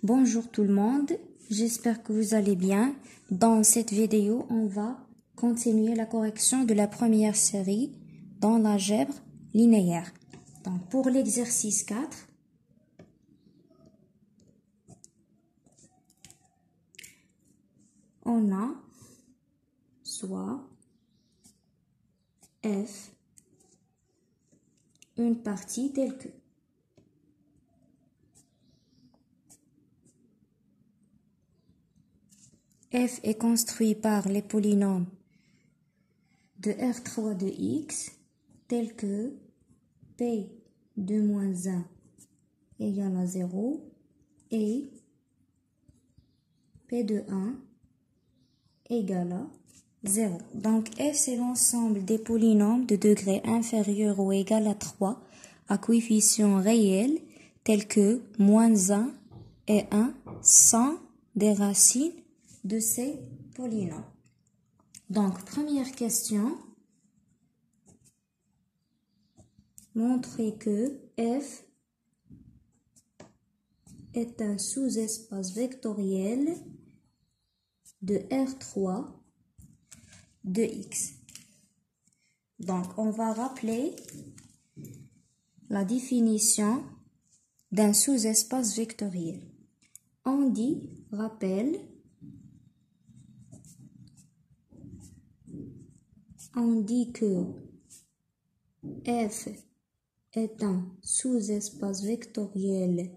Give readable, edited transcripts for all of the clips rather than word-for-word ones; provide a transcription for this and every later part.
Bonjour tout le monde, j'espère que vous allez bien. Dans cette vidéo, on va continuer la correction de la première série dans l'algèbre linéaire. Donc pour l'exercice 4, on a soit f une partie telle que f est construit par les polynômes de R3 de x tels que p de moins 1 égale à 0 et p de 1 égale à 0. Donc f c'est l'ensemble des polynômes de degré inférieur ou égal à 3 à coefficients réels tels que moins 1 et 1 sans des racines de ces polynômes. Donc première question, montrer que f est un sous-espace vectoriel de R3 de x. Donc, on va rappeler la définition d'un sous-espace vectoriel. On dit, rappel, on dit que f est un sous-espace vectoriel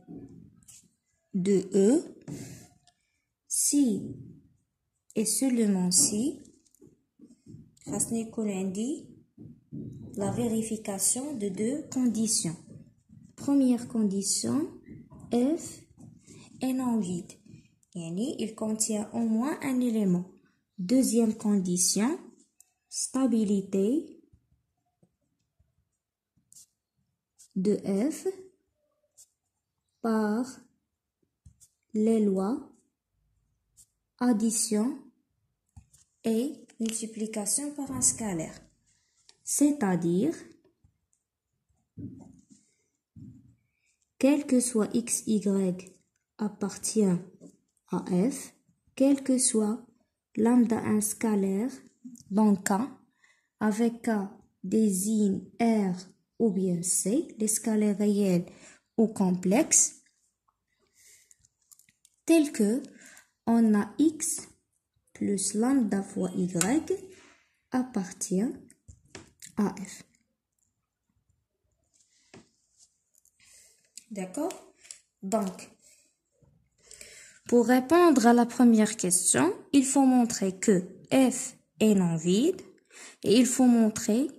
de E si et seulement si la vérification de deux conditions. Première condition, f est non vide. Il contient au moins un élément. Deuxième condition, stabilité de f par les lois addition et multiplication par un scalaire. C'est-à-dire, quel que soit x, y appartient à f, quel que soit lambda un scalaire dans K, avec K désigne R ou bien C, les scalaires réels ou complexes, tel que on a x plus lambda fois y appartient à f. D'accord? Donc, pour répondre à la première question, il faut montrer que f est non vide et il faut montrer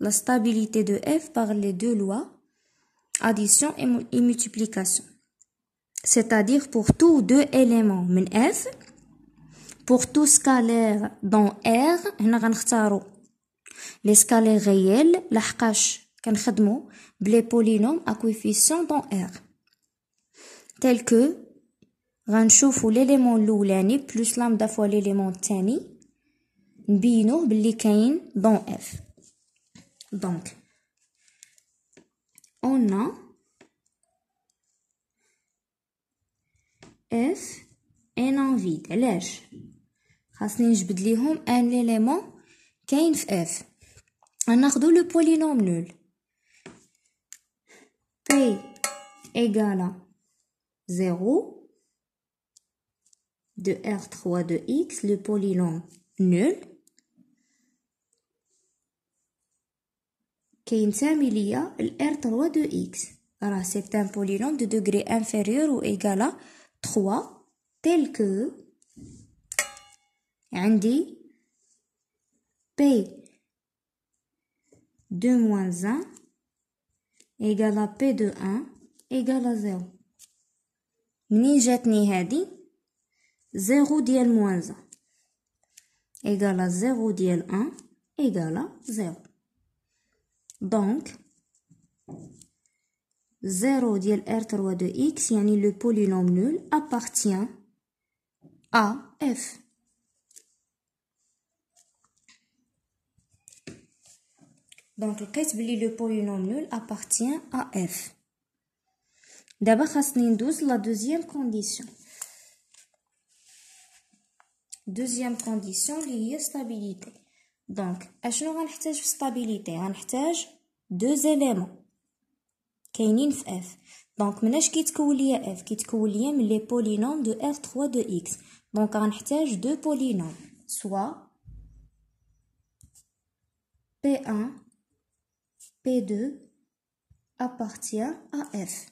la stabilité de f par les deux lois, addition et multiplication. C'est-à-dire pour tous deux éléments من f, pour tout scalaire dans R, هنا غنختاروا les scalaires réels لحقاش كنخدموا بلي polynômes à coefficient dans R. tel que غنشوفوا l'élément الاولاني plus lambda fois l'élément الثاني نبينوه باللي كاين dans F. Donc on a F est non vide. علاش خاصني نجبد ليهم ان élément كاين في F. غناخدو le polynôme nul P égale à 0 de R3 de X, le polynôme nul, qui ينتمي ليا R3 de X. Alors, c'est un polynôme de degré inférieur ou égal à 3, tel que عندي P de moins 1 égale à P de 1 égale à 0. منين جاتني هادي 0 ديال moins 1 égale à 0 ديال 1 égale à 0. Donc 0 ديال R3 de X يعني le polynôme nul appartient à F. Donc, le polynôme nul appartient à F. دابا خاصني ندوز لا دوزيام كونديسيون. دوزيام كونديسيون اللي هي ستابيليتي. دونك اشنو غنحتاج في ستابيليتي؟ غنحتاج دو زيليمون كاينين في اف. دونك مناش كيتكون ليا اف؟ كيتكون ليا من لي بولينوم دو ار 3 دو اكس. دونك غنحتاج دو بولينوم سوا P1 P2 appartient à f.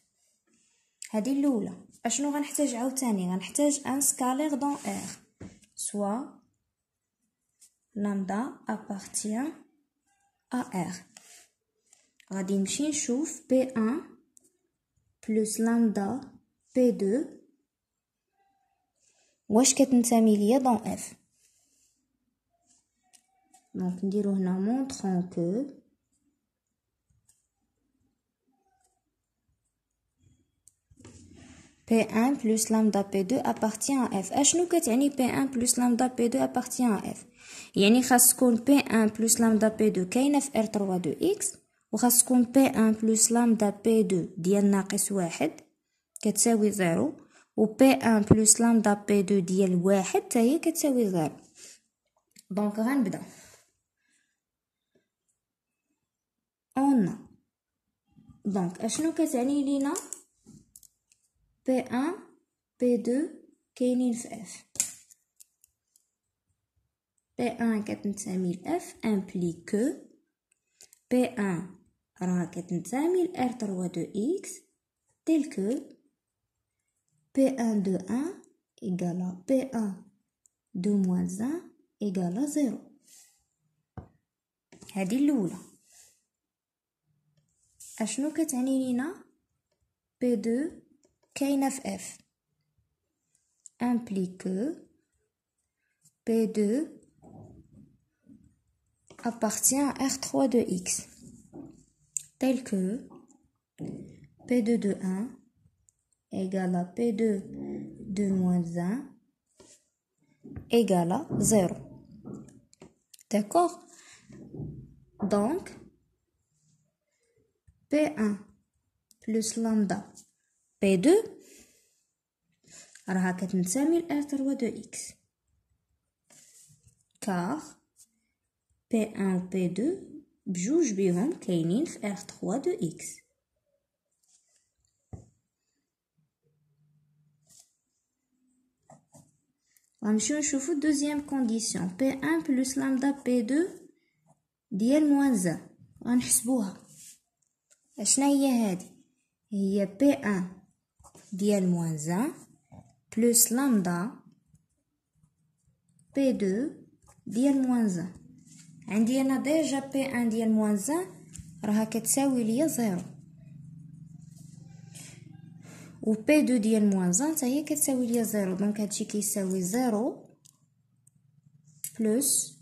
هذه الاولى. اشنو غنحتاج عاوتاني؟ غنحتاج ان سكالير دون r سوا lambda appartient à r. غادي نمشي نشوف P1 plus lambda P2 واش كتنتمي ليا دون f. دونك نديرو هنا montrant que P1 plus lambda P2 appartient à f. اشنو كتعني P1 plus lambda P2 appartient à f؟ يعني خاص تكون P1 plus lambda P2 كاينه في R3 دو x، وخاص تكون P1 plus lambda P2 ديال ناقص واحد كتساوي زيرو، و P1 plus lambda P2 ديال واحد تا هي كتساوي زيرو. دونك غنبدا اون. دونك اشنو كتعني لينا P1 P2 كاينين في f. P1 كتنتمي ل f implique que P1 راه كتنتمي ل R3 دو x tel que P1 de 1 égale à P1 de moins 1 égale à 0. هذه الاولى. اشنو كتعني لينا P2 كاينه في f implique que P2 appartient à R3 de x tel que P2 de 1 égale à P2 de moins 1 égale à 0. D'accord? Donc, P1 plus lambda P2 راها كتنتمي ل R3 de x car P1 و P2 بجوج بيهم كاينين في R3 de x. غنمشيو نشوفو دوزيام كونديسيون P1 plus lambda P2 ديال موان 1. غنحسبوها. اشنا هي هادي؟ هي P1 ديال موان 1 plus lambda P2 ديال موان 1. عندي انا ديجا P1 ديال موان 1 راها كتساوي ليا زيرو، و P2 ديال موان 1 حتى هي كتساوي ليا زيرو. دونك هادشي كيساوي زيرو بلس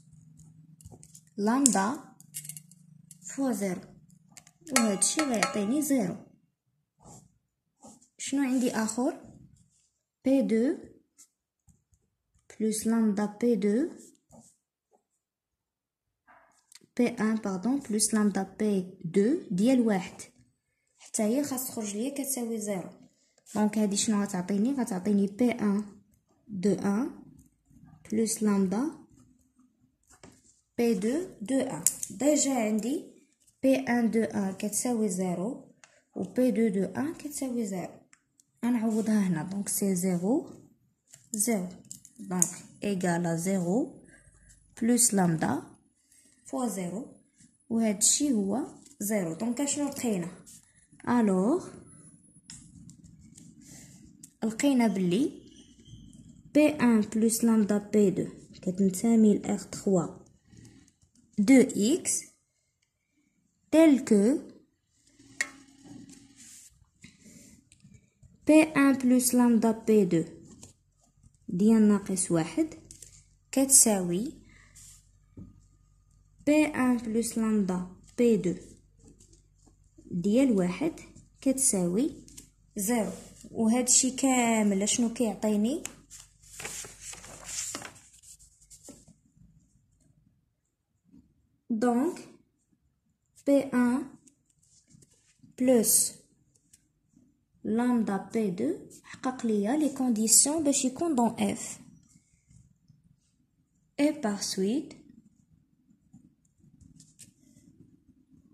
لامدا فوا زيرو، و هادشي غيعطيني زيرو. شنو عندي اخر؟ P2 plus lambda P2 P1 pardon plus lambda P2 ديال واحد حتى هي خاص تخرج ليا كتساوي زيرو. دونك هادي شنو غتعطيني؟ غتعطيني P1 de 1 plus lambda P2 de 1. ديجا عندي P1 de 1 كتساوي زيرو و P2 de 1 كتساوي زيرو. غنعوضها هنا. دونك سي زيرو زيرو. دونك égal à زيرو plus lambda فوا زيرو، و هادشي هو زيرو. دونك اشنو لقينا؟ الوغ لقينا بلي P1 plus lambda P2 كتنتمي ل R3 de x tel que P1 plus lambda P2 ديال ناقص واحد كتساوي P1 plus lambda P2 ديال واحد كتساوي زيرو. و هادشي كامل اشنو كيعطيني؟ دونك P1 plus lambda P2 حقق ليا les conditions باش يكون dans F. Et par suite,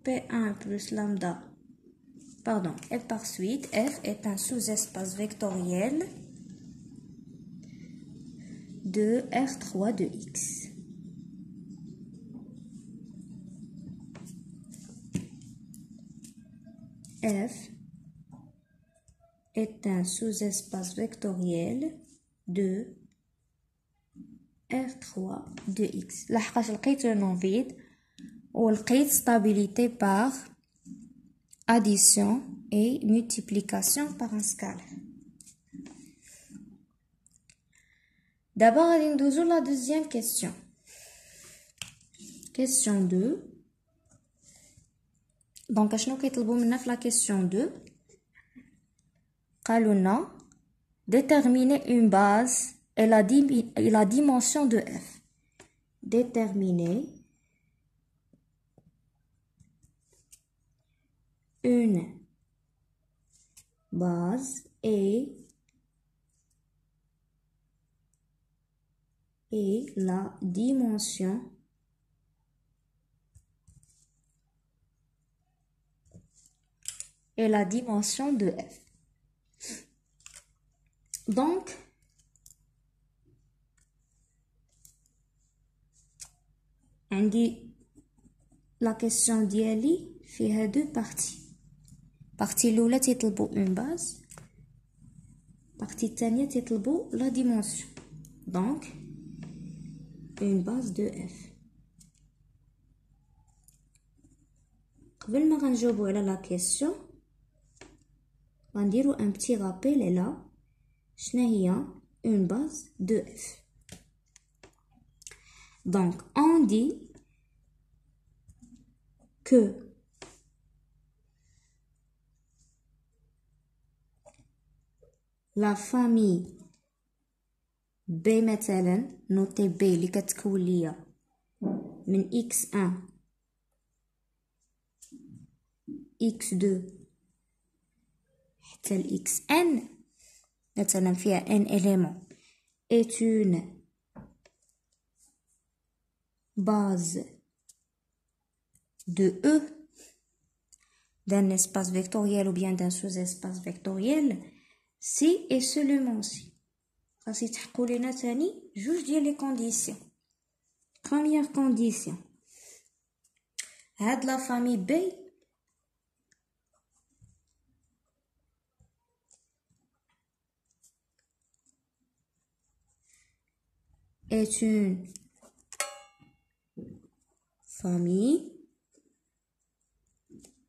P1 plus lambda, pardon, et par suite, F est un sous-espace vectoriel de R3 de X. F est un sous-espace vectoriel de R3 de X. لحقاش لقيت le nom vide ولقيت stabilité par addition et multiplication par un scalaire. D'abord, غادي ندوزو la deuxième question. Question 2. Donc, اشنو كيطلبوا منا في la question 2 قالوا لنا déterminer une base et la dimension de F. Déterminer une base et la dimension de F. Donc, عندي la question ديالي فيها deux parties. partie الأولى تيطلبوا une base, partie الثانية تيطلبوا la dimension. Donc, une base de F. قبل ما غنجاوبوا على la question غنديروا un petit rappel là. شنو هي une base de F. Donc, on dit que la famille B مثلا نوتي B اللي كتكون ليا من x1 x2 حتى ل xn مثلا فيها n éléments est une base de E d'un espace vectoriel ou bien d'un sous-espace vectoriel si et seulement si. خاص يتحققوا لينا ثاني جوج ديال لي كونديسيون. Première condition, هاد لا فامي B est une famille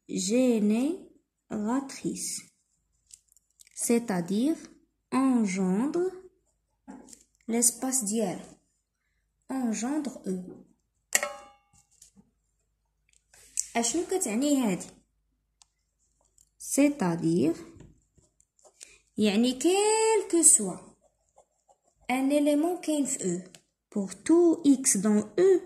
génératrice, c'est-à-dire engendre l'espace d'hier, engendre E. اشنو كتعني هادي؟ c'est-à-dire يعني quel que soit un élément كاين في E pour tout x dans E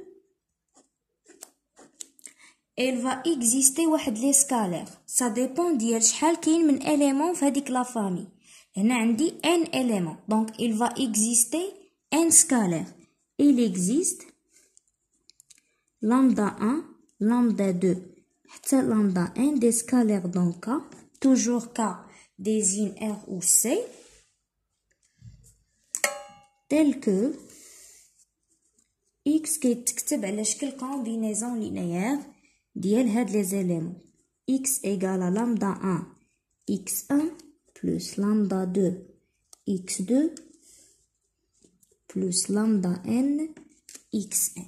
il va exister واحد لي سكالير. ça dépend ديال شحال كاين من élément في هذيك لا فامي. هنا عندي n élément donc il va exister n scalaire. il existe lambda 1 lambda 2 حتى lambda n des scalaires dans K. toujours K désigne R ou C tel que x كيتكتب على شكل combinaison linéaire ديال هاد les éléments. x égale à lambda 1 x1 plus lambda 2 x2 plus lambda n xn.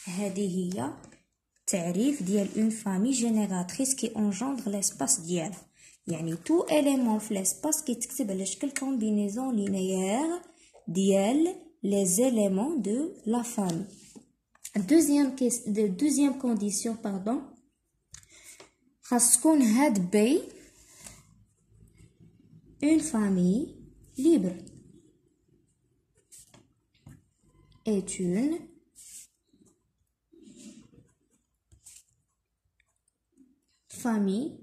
هذه هي تعريف ديال une famille génératrice qui engendre l'espace ديالها. يعني tout élément في l'espace كيتكتب على شكل combinaison linéaire ديال les éléments de la famille. Deuxième condition, pardon. خاص تكون هاد B une famille libre est une famille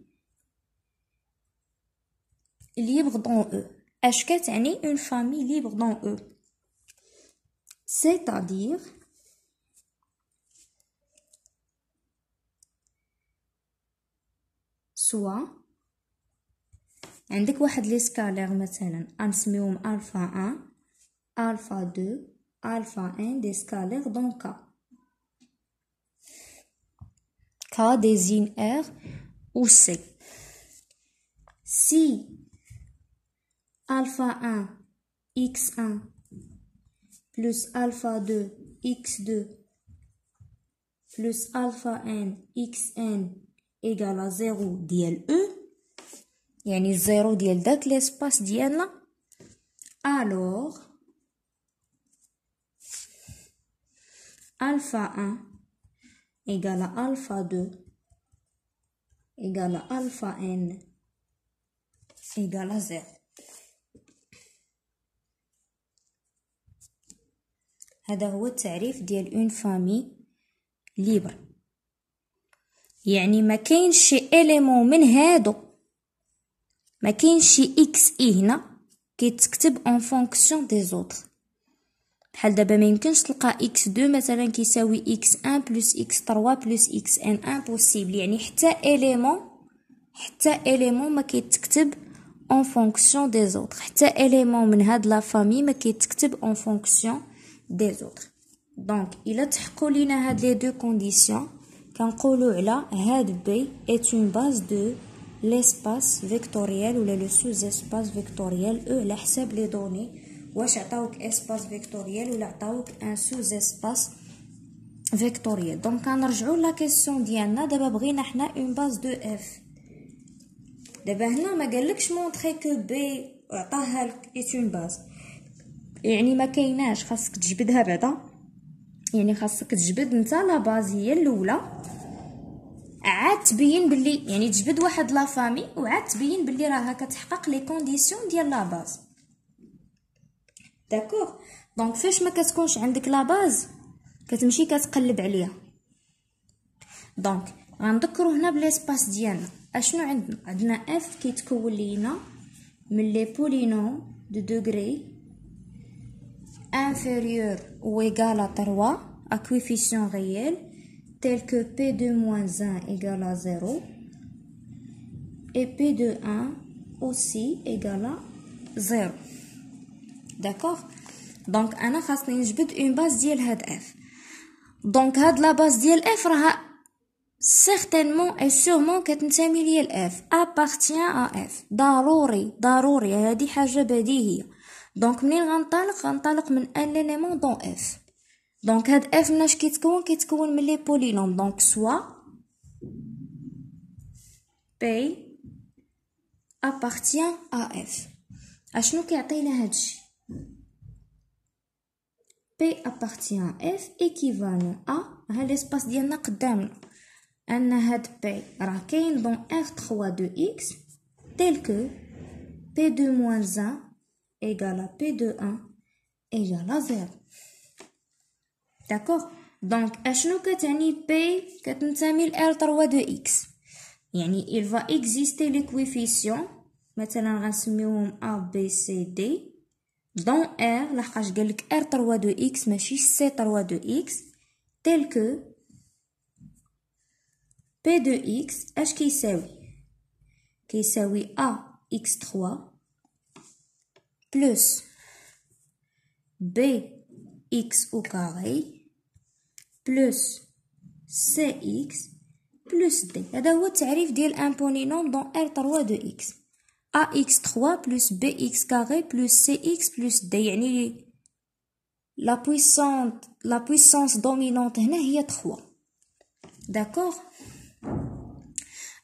libre dans E. اش كتعني une famille libre dans E؟ c'est-à-dire soit عندك واحد لي سكالير مثلا غنسميوهم الفا 1 الفا 2 الفا 1 des scalaires dans K désigne R ou C. Si alpha 1 x1 plus alpha 2 x2 plus alpha n xn égale à 0 ديال E يعني الزيرو ديال داك ليسباس ديالنا alors alpha 1 égale à alpha 2 égale à alpha n égale à 0. هذا هو التعريف ديال اون فامي ليبر. يعني ما كاينش شي اليمون من هادو، ما كاينش شي اكس اي هنا كيتكتب اون فونكسيون دي زوتر. بحال دابا ما يمكنش تلقى اكس 2 مثلا كيساوي اكس 1 بلس اكس 3 بلس اكس ان امبوسيبل. يعني حتى اليمون ما كيتكتب اون فونكسيون دي زوتر، حتى اليمون من هاد لا فامي ما كيتكتب اون فونكسيون دي زوتر. دونك الا تحققوا لينا هاد لي دو كونديسيون كنقولوا على هاد بي est une base de l'espace vectoriel ولا لو سوز اسباس فيكتوريال او على حساب لي دوني واش عطاوك اسباس فيكتوريال ولا عطاوك ان سوز اسباس فيكتوريال. دونك كنرجعوا لا كيسيون ديالنا. دابا بغينا حنا اون باز دو اف. دابا هنا ما قالكش مونطري كو بي عطاها لك ايت اون باز، يعني ما كايناش، خاصك تجبدها بعدا. يعني خاصك تجبد نتا لا باز هي الاولى، عاد تبين بلي يعني تجبد واحد لا فامي وعاد تبين بلي راها كتحقق لي كونديسيون ديال لا باز. داكوغ. دونك فاش ما كتكونش عندك لا باز كتمشي كتقلب عليها. دونك غنذكروا هنا بليسباس ديالنا اشنو عندنا اف كيتكون لينا من لي بولينوم دو دوغري inférieur ou égal à 3 à coefficient réel tel que P2 moins 1 égale à 0 et P2 1 aussi égale à 0. D'accord. Donc أنا خاصني نجبد une base ديال هاد f. Donc هاد la base ديال f راها certainement et sûrement كتنتمي ليا f appartient à f. ضروري هادي حاجة بديهية. دونك منين غنطلق من ان ليليمون دون اف. دونك هاد اف مناش كيتكون من لي بولينوم. دونك سوا بي appartient à اف. اشنو كيعطينا هادشي؟ بي appartient à اف équivalent à ها ليسباس ديالنا قدامنا ان هاد بي راه كاين دون R3 de x tel que P2 moins 1 égale à P2 1 égale à 0. D'accord. Donc اشنو كتعني P كتنتمي ل R3 de x. يعني il va exister les coefficients مثلا غنسميوهم A B C D dans R لحقاش قالك R3 de x ماشي C3 de x tel que P de x اش كيساوي A x3 plus bx au carré plus cx plus d. هذا هو التعريف ديال ان بولينوم دون R3 de x. ax3 plus bx carré plus cx plus d. يعني la puissance dominante هنا هي 3. D'accord.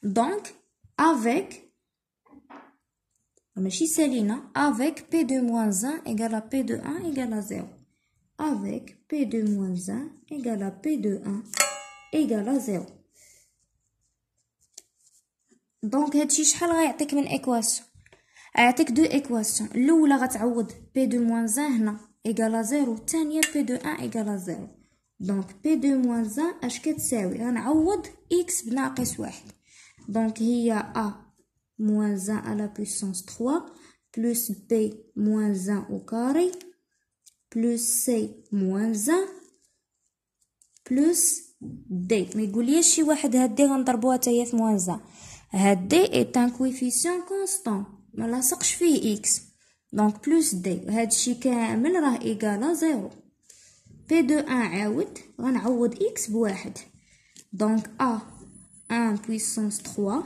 Donc avec ماشي سالينا avec P2 moins 1 égale à P2 1 égale à 0. Avec P2 moins 1 égale à P2 1 égale à 0. دونك هادشي شحال غيعطيك من ايكواسيون؟ غيعطيك دو ايكواسيون. الاولى غتعوض P2 moins 1 هنا égale à 0، الثانيه P2 1 égale à 0. دونك P2 moins 1 اش كتساوي؟ غنعوض x بناقص 1. دونك هي A moins 1 à la puissance 3 plus b moins 1 au carré plus c moins 1 plus d. ما يقوليش شي واحد هاد دي غنضربوها حتى هي في moins 1. هاد d est un coefficient constant ما لاصقش فيه x. donc plus d هادشي كامل راه ايكالا 0. p de 1 عاود غنعوض x بواحد. donc a 1 puissance 3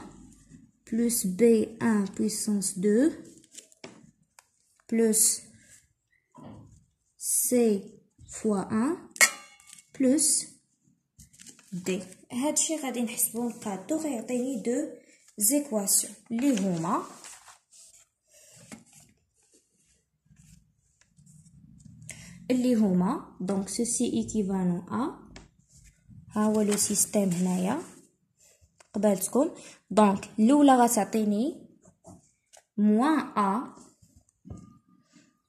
plus b 1 puissance 2 plus c fois 1 plus d. هادشي غادي نحسبو نقادو غيعطيني دو زيكواسيون اللي هما دونك سوسي ايكيفالون ا. ها هو لو سيستيم هنايا قبالتكم. دونك الاولى غتعطيني موان ا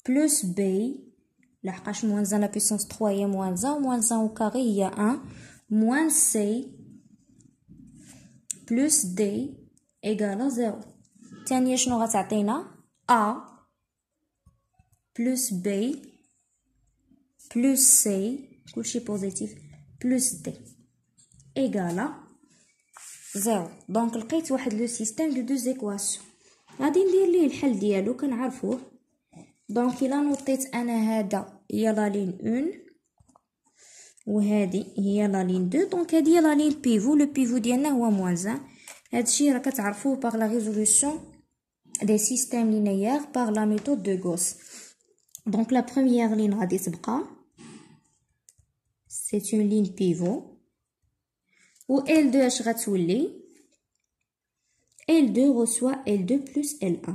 بلس بي لحقاش موان 1 لا بيسونس 3 هي موان 1 وموان 1 او كاري هي 1 موان سي بلس دي ايكالا 0. الثانيه شنو غتعطينا ا بلس بي بلس سي كلشي بوزيتيف بلس دي ايكالا 0. دونك لقيت واحد لو سيستيم دو زيكواسيون غادي ندير ليه الحل ديالو كنعرفوه. دونك الا نوطيت انا هذا هي لا لين 1 وهذه هي لا لين 2 دونك هذه هي لا لين بيفو. لو بيفو ديالنا هو موان 1. هادشي راه كتعرفوه باغ لا ريزولوسيون دي سيستيم لينيير باغ لا ميثود دو غوس. دونك لا بروميير لين غادي تبقى سي اون لين بيفو و L2 اش غتولي L2 reçoit L2 plus L1.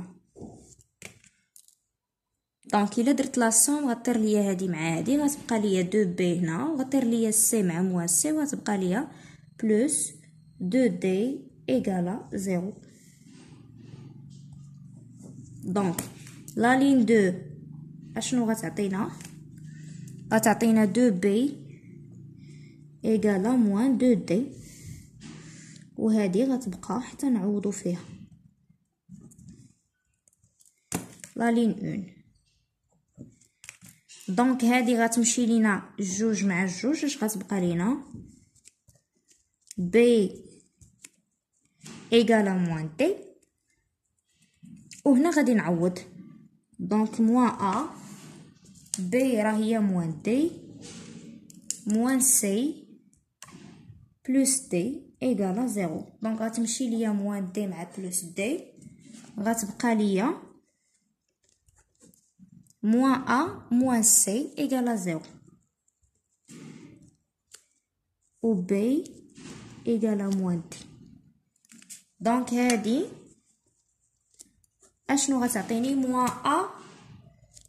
دونك الا درت لا سوم غطير ليا هادي مع هادي غتبقى ليا 2 بي هنا وغطير ليا سي مع موان سي وغتبقى ليا بلس 2 دي ايكالا 0. دونك لا لين 2 اشنو غتعطينا 2 بي ايكالا موان 2 دي وهذه غتبقى حتى نعوضو فيها لا لين 1. دونك هذه غتمشي لينا جوج مع جوج اش غتبقى لينا بي ايكالا موان دي وهنا غادي نعوض. دونك موان ا بي راه هي موان دي موان سي بلس دي ايكالا 0. دونك غتمشي ليا موان دي مع بلس دي غتبقى ليا موان ا موان سي ايكالا 0 و بي ايكالا موان دي. دونك هادي اشنو غتعطيني موان ا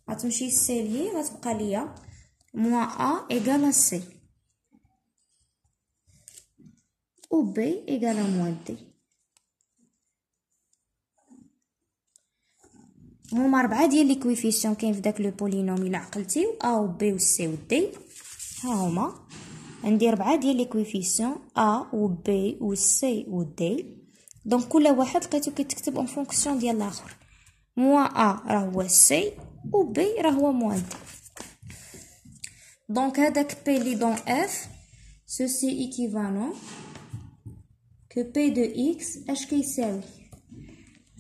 غتمشي سي لهي غتبقى ليا موان ا ايكالا سي و بي ايكالا موان دي. هما 4 ديال لي كويفيسيون كاين في داك لو بولينوم الا عقلتيو ا و بي و سي و دي. ها هما عندي 4 ديال لي كويفيسيون ا و بي و سي و دي. دونك كل واحد لقيتو كيتكتب اون فونكسيون ديال الاخر. موان ا راه هو سي و بي راه هو موان دي. دونك هذاك بي لي دون اف سوسي ايكيفالون que P de X اش كيساوي.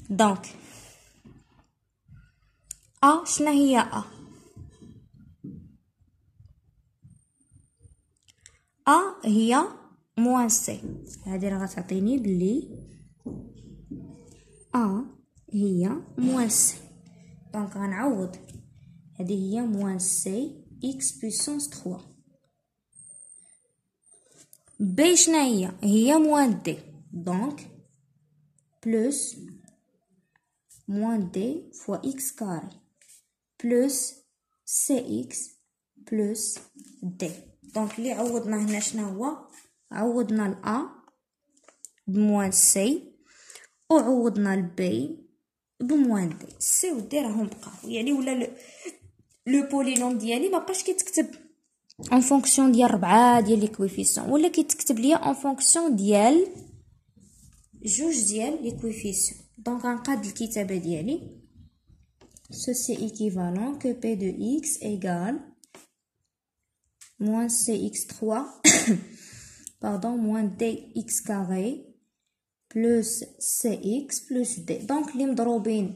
دونك A شنا هي A A هي موان سي. هادي راه غتعطيني بلي A هي موان سي. دونك غنعوض هادي هي موان سي X puissance 3. بي شنا هي موان دي. دونك بلس موان دي فوا اكس كاري بلس سي اكس بلس دي. دونك اللي عوضنا هنا شنو هو عوضنا الأ بموان سي وعوضنا البي بموان دي. سي و دي راهم بقاو يعني ولا لو بولينوم ديالي مبقاش كيتكتب en fonction ديال 4 ديال لي كويفيسيون ولا كيتكتب ليا en fonction ديال جوج ديال لي كويفيسيون. دونك غنقاد الكتابه ديالي ceci équivalent que p de x égale moins cx3 pardon moins dx carré plus cx plus d. دونك اللي مضروبين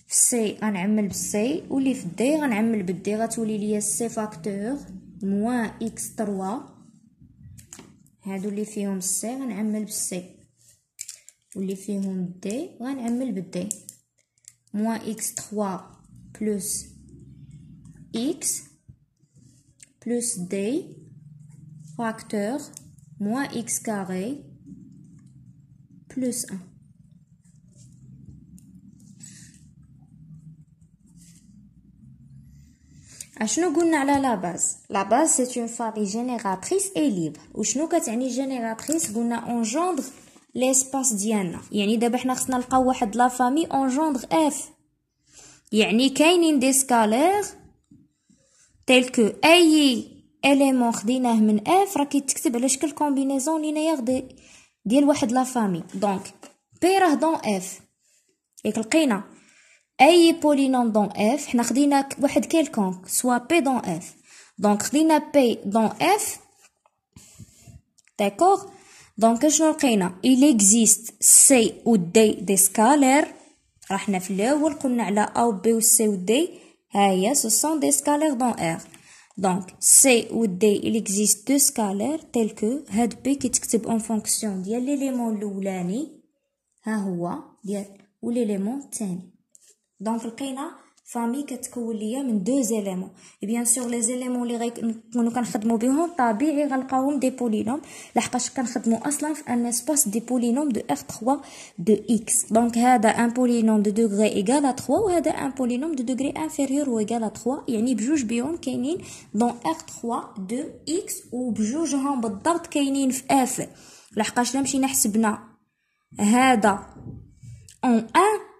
في سي غنعمل بالسي واللي في دي غنعمل بالدي، غتولي ليا سي فاكتور موان اكس 3. هادو اللي فيهم سي غنعمل بالسي واللي فيهم دي غنعمل بالدي. موان اكس 3 بلس اكس بلس دي فاكتور موان اكس كاري بلس 1. اشنو قلنا على لا باز؟ لا باز سي اون فامي جينيراتريس اي ليبر. وشنو كتعني جينيراتريس؟ قلنا اونجوندر ليسباس ديالنا، يعني دابا حنا خصنا نلقاو واحد لا فامي اونجوندر اف، يعني كاينين دي سكالير تيل كو اي اليمون خديناه من اف راه كيتكتب على شكل كومبينيزون لينيير ديال واحد لا فامي. دونك بي راه دون اف، ياك لقينا اي بولينوم دون اف حنا خدينا واحد كيلكونك سوا بي دون اف. دونك خدينا بي دون اف داكوغ. دونك شنو لقينا؟ il existe سي و دي دي سكالير. راه حنا في الاول قلنا على ا و بي و سي و دي، ها هي سو سون دي سكالير دون ار. دونك سي و دي il existe دو سكالير تيل كو هاد بي كيتكتب اون فونكسيون ديال ليليمون الاولاني ها هو ديال و ليليمون الثاني. دونك لقينا فامي كتكون ليا من دو زيليمون. بيان سور لي زيليمون اللي غنكونوا كنخدموا بهم طبيعي غنلقاوهم دي بولينوم، لحقاش كنخدموا اصلا في ان اسباس دي بولينوم دو ار 3 دو اكس. دونك هذا ان بولينوم دو دوغري ايغال 3 وهذا ان بولينوم دو دوغري انفيريور و ايغال 3، يعني بجوج بيهم كاينين دون ار 3 دو اكس وبجوجهم بالضبط كاينين في اف. لحقاش لا مشينا حسبنا هذا اون ان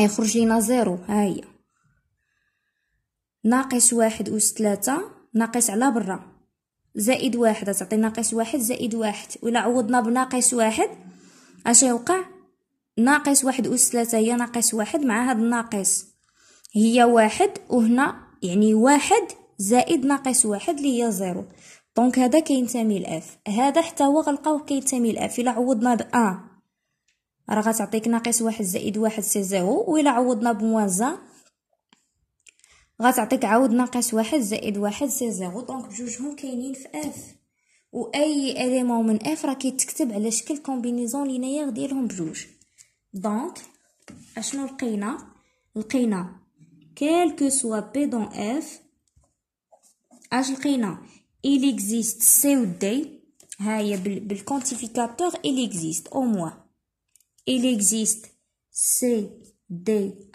يخرج لينا زيرو. ها هي ناقص واحد أس 3 ناقص على برا زائد واحد تعطي ناقص واحد زائد واحد. وإلا عوضنا بناقص واحد اش يوقع؟ ناقص واحد أس 3 هي ناقص واحد مع هاد الناقص هي واحد، وهنا يعني واحد زائد ناقص واحد اللي هي زيرو. دونك هذا كينتمي لاف، هذا حتى هو غنلقاوه كينتمي لاف. إلا عوضنا ب راه غتعطيك ناقص واحد زائد واحد سي زيرو، وإلا عوضنا بموازا غتعطيك عاود ناقص واحد زائد واحد سي زيرو. دونك بجوجهم كاينين في اف، و اي اليمون من اف راه كيتكتب على شكل كومبينيزون لينيير ديالهم بجوج. دونك اشنو لقينا كيل كو سوا بي دون اف اش لقينا il existe سي و دي. هاهي بالكونتيفيكاتور il existe au moins il existe C, D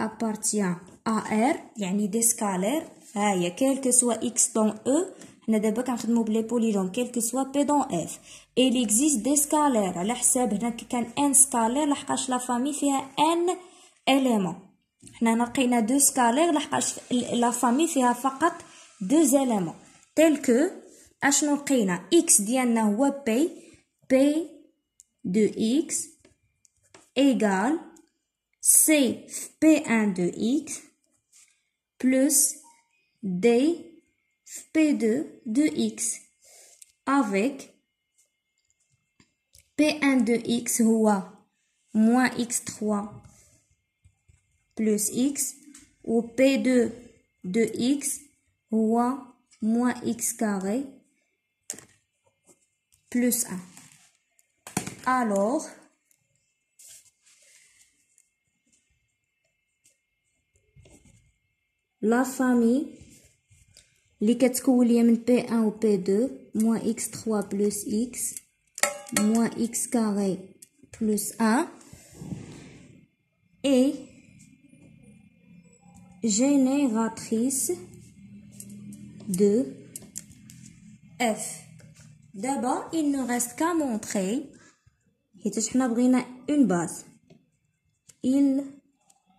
appartient à R, يعني دي سكالير. ها هي quel que soit x dans E. حنا دابا كنخدمو بلي بولينوم quel que soit P dans F. il existe دي سكالير على حساب هنا كان n سكالير لحقاش لا فامي فيها n éléments. حنا هنا لقينا دو سكالير لحقاش لا فامي فيها فقط دو زيليمون تيل كو اشنو لقينا x ديالنا هو P de x égale C P1 de x plus D P2 de x avec P1 de x هو moins x3 plus x و P2 de x هو moins x carré plus 1. Alors la famille اللي كتكون ليا من P1 و P2 moins x3 plus x moins x carré plus 1 est génératrice de f. D'abord, il ne reste qu'à montrer حيتاش حنا بغينا une base. Il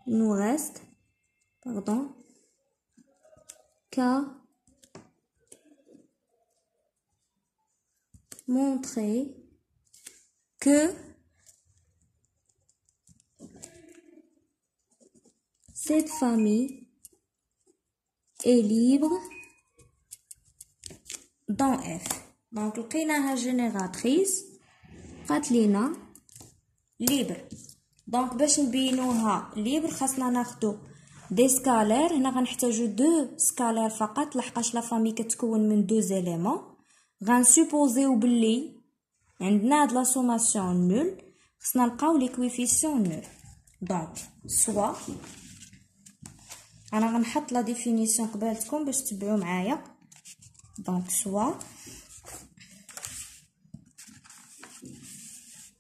nous reste qu'à montrer que cette famille est libre dans F. Donc لقيناها génératrice قالت لينا libre. دونك باش نبينوها libre خاصنا ناخدو دي سكالير. هنا غنحتاجو دو سكالير فقط لحقاش لا فامي كتكون من دو زيليمون. غنسوبوزيو بلي عندنا هاد لا سوماسيون نول، خصنا نلقاو لي كويفيسيون نول. دونك سوا انا غنحط لا ديفينيسيون قبالتكم باش تتبعوا معايا. دونك سوا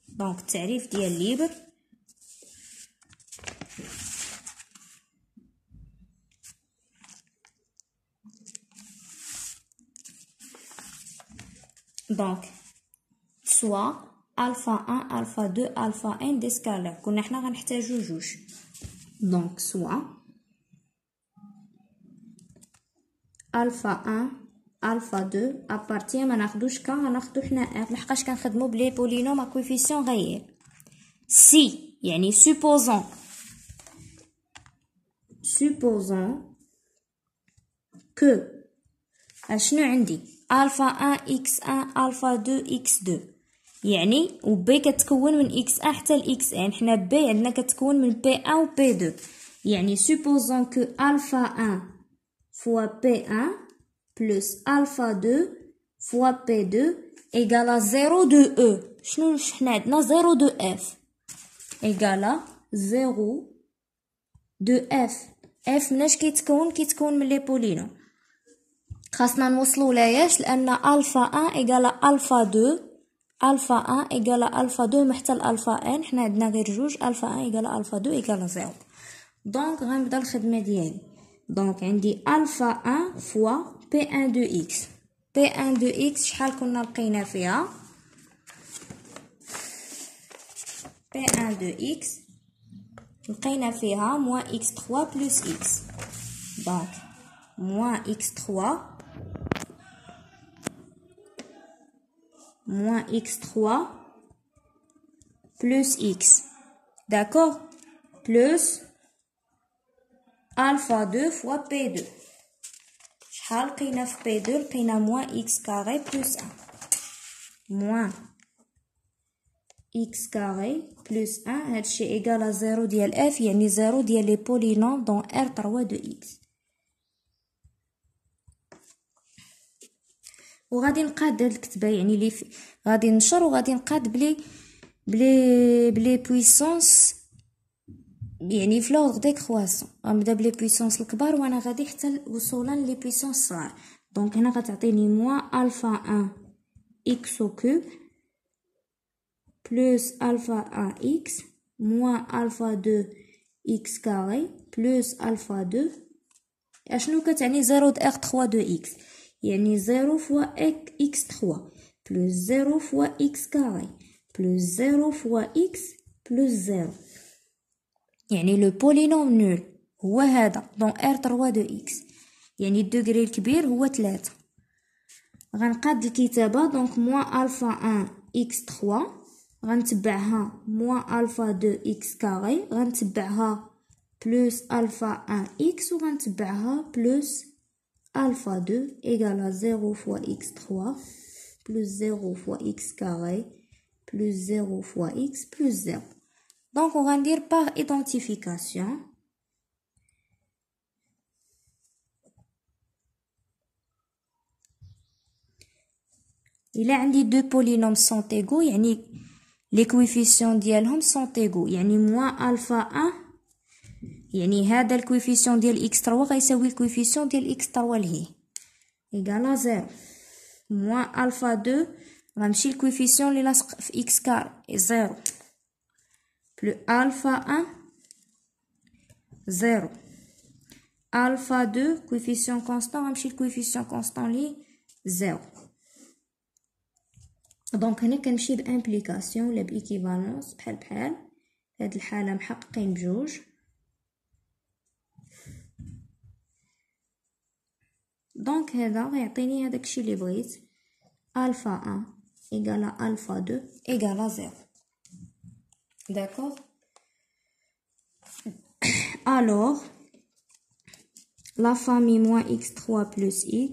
دونك التعريف ديال ليبر دونك سوا الفا 1 الفا 2 الفا ان دي سكالير. كنا حنا غنحتاجو جوج. دونك سوا الفا 1 الفا 2 ابارتي ما ناخدوش كا، غناخدو حنا اف لحقاش كنخدمو بلي بولينوم ا كويفيسيون غير. سي يعني supposons que اشنو عندي الفا 1 اكس 1 الفا 2 اكس 2 يعني و بي كتكون من اكس 1 حتى لاكس ان. حنا بي عندنا كتكون من بي 1 و بي 2 يعني supposons que الفا 1 fois P1 plus alpha 2 fois P2 égale à 0 de E. شنو حنا عندنا 0 de F égale à 0 de F. F مناش كيتكون من لي بولينوم. خاصنا نوصلو لاياش لان الفا 1 égale à الفا 2 الفا 1 égale à الفا 2 حتى الالفا ان. حنا عندنا غير جوج الفا 1 égale à الفا 2 égale à 0. دونك غنبدا الخدمه ديالي. دونك عندي الفا 1 فوا بي 1 دو اكس. بي 1 دو اكس شحال كنا لقينا فيها؟ بي 1 دو اكس لقينا فيها موان اكس 3 بلس اكس. دونك موان اكس 3 موان اكس 3 بلس اكس. داكوغ بلس الفا 2 فوا بي 2. شحال لقينا في بي 2؟ لقينا موان اكس كاري بلس 1 موان اكس كاري بلس 1. هادشي ايكال 0 ديال اف يعني 0 ديال لي بولينوم دون ار 3 دو اكس. وغادي نقاد هاد الكتبه يعني لي غادي ننشر وغادي نقاد بلي بويسونس يعني في لوردر ديكرواسون. غنبدا بلي بويسونس الكبار وانا غادي حتى وصولا لي بويسونس الصغار. دونك هنا غتعطيني موان الفا 1 اكس او كوب بلس الفا 1 اكس موان الفا 2 اكس كاري بلس الفا 2. اشنو كتعني 0 د ار 3 دو اكس؟ يعني 0 فوا اكس 3 بلس 0 فوا اكس كاري بلس 0 فوا اكس بلس 0. يعني لو بولينوم نول هو هذا دون ار 3 دو اكس يعني الدوغري الكبير هو 3. غنقاد الكتابه. دونك موان الفا 1 اكس 3 غنتبعها موان الفا 2 اكس كاري غنتبعها بلس الفا 1 اكس وغنتبعها بلس الفا 2 ايكال 0 فوا اكس 3 بلس 0 فوا اكس كاري بلس 0 فوا اكس بلس 0. Donc on va dire par identification. إلا عندي دو بولينوم سون égaux يعني لي كويفيسيون ديالهم سون égaux يعني موان الفا 1 يعني هذا الكويفيسيون ديال اكس 3 غيساوي الكويفيسيون ديال اكس 3 لهيه ايكالا 0. موان الفا 2 غنمشي الكويفيسيون اللي لاصق في اكس كار 0 بلو الفا 1 0 الفا 2 كويفيسيون كونستون غنمشي الكويفيسيون كونستون لي 0. دونك هنا كنمشي بامبليكاسيون ولا بايكيفالونس بحال هاد الحاله محققين بجوج. دونك هذا غيعطيني هذاك الشيء اللي بغيت الفا 1 ايكالا الفا 2 ايكالا 0. داكوغ Alors, la famille moins x3 plus x,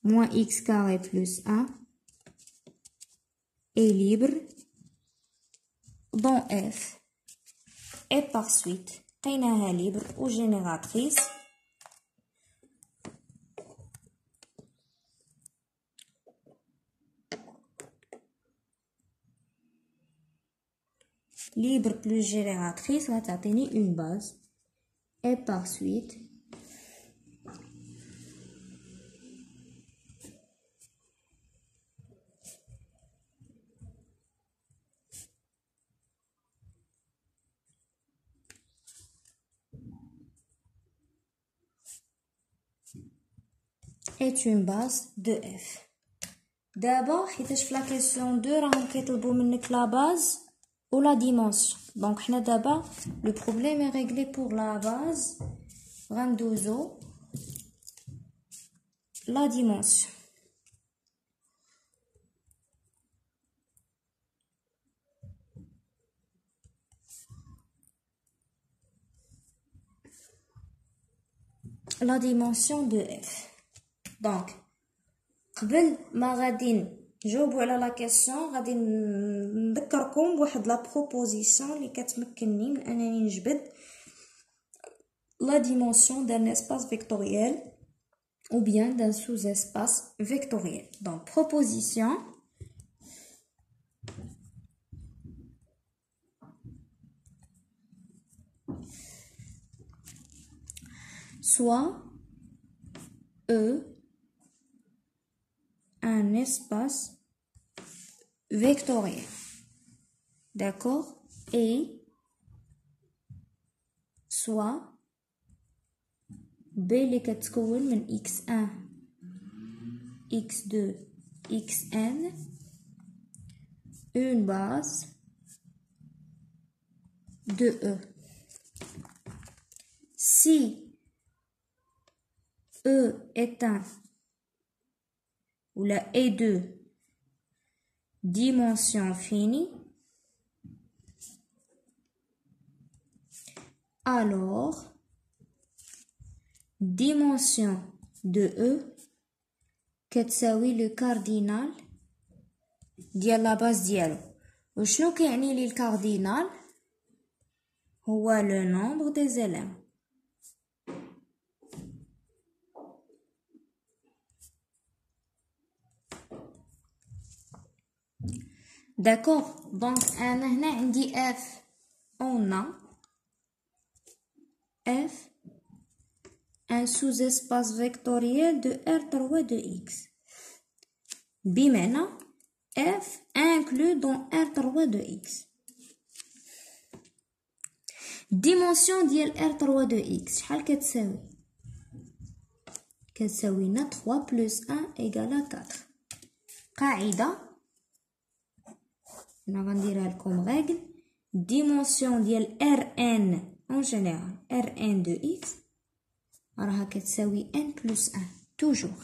moins x carré plus 1 est libre dans F. Et par suite, قيناها libre ou génératrice libre plus génératrice va t'atteindre une base. Et par suite, est une base de F. D'abord, la question 2 راهم كيطلبوا منك la base ou la dimension. Donc, d'abord, le problème est réglé pour la base. غندوزو la dimension. La dimension de F. Donc, قبل ما غادي نجاوبوا على لا كيسيون غادي نذكركم بواحد لا بروبوزيسيون اللي كتمكنني من انني نجبد لا ديمونسيون دان اسباس فيكتوريال ou bien d'un sous-espace vectoriel. Donc, proposition soit E un espace vectoriel. D'accord? Et soit B اللي كتكون من x1 x2 xn une base de E. Si E est un ou la est de dimension finie, alors dimension de E كتساوي le cardinal ديال la base ديالو. وشنو كيعني لي الكاردينال؟ هو le nombre des éléments. D'accord. Donc أنا هنا عندي F. On a F un sous-espace vectoriel de R3 de X. بمعنى F inclus dans R3 de X. Dimension ديال R3 de X شحال كتساوي؟ كتساوي لنا 3 plus 1 égale 4. قاعدة أنا غنديرها لكم règle. Dimension ديال Rn en général Rn de X راها كتساوي n plus 1 toujours.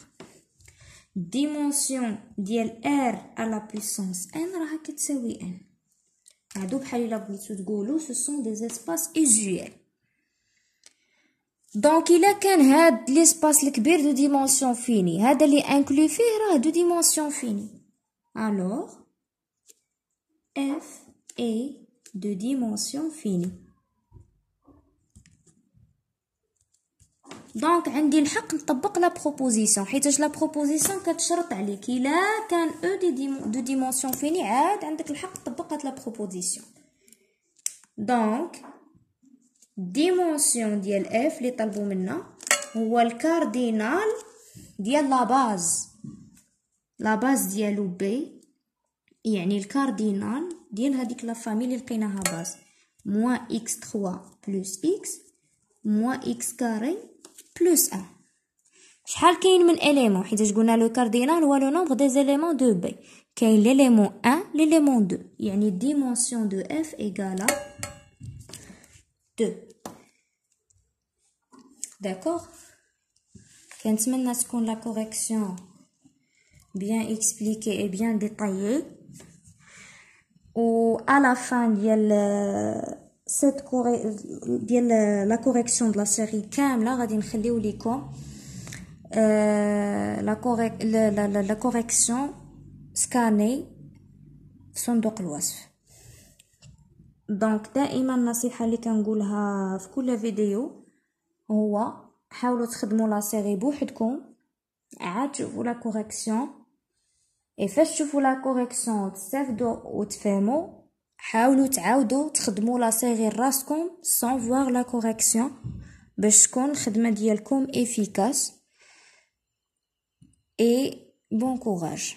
Dimension ديال R à la puissance n راها كتساوي n. هادو بحال الا بغيتو تقولوا ce sont des espaces usuels. دونك الا كان هاد ليسباس الكبير دو ديمونسيون فيني هذا اللي انكلو فيه راه دو ديمونسيون فيني alors F est de dimension finie. دونك عندي الحق نطبق لا بروبوزيسيون حيتاش لا بروبوزيسيون كتشرط عليك الا كان او دو ديمونسيون فيني عاد عندك الحق تطبق هاد لا بروبوزيسيون. دونك ديمونسيون ديال اف اللي طلبوا منا هو الكاردينال ديال لا باز ديالو بي، يعني الكاردينال ديال هذيك لا فامي اللي لقيناها باز moins x3 plus x moins x carré plus 1. شحال كاين من élément حيت قلنا لو كاردينال هو لو nombre des éléments de B. كاين l'élément 1 l'élément 2 يعني dimension de f égale à 2. d'accord. كنتمنى تكون la correction bien expliquée et bien détaillée. و à la fin ديال cette ديال la correction de la série كاملة غادي نخليو ليكم la correction سكاني في صندوق الوصف. دونك دائما النصيحة اللي كنقولها في كل فيديو هو حاولوا تخدموا لا سيري بوحدكم، عاد شوفوا لا كوريكسيون، اي فاش تشوفوا لا كوريكسيون تستافدوا وتفهموا، حاولوا تعاودوا تخدموا لا سيري راسكم sans voir la correction باش تكون الخدمه ديالكم efficace. et bon courage.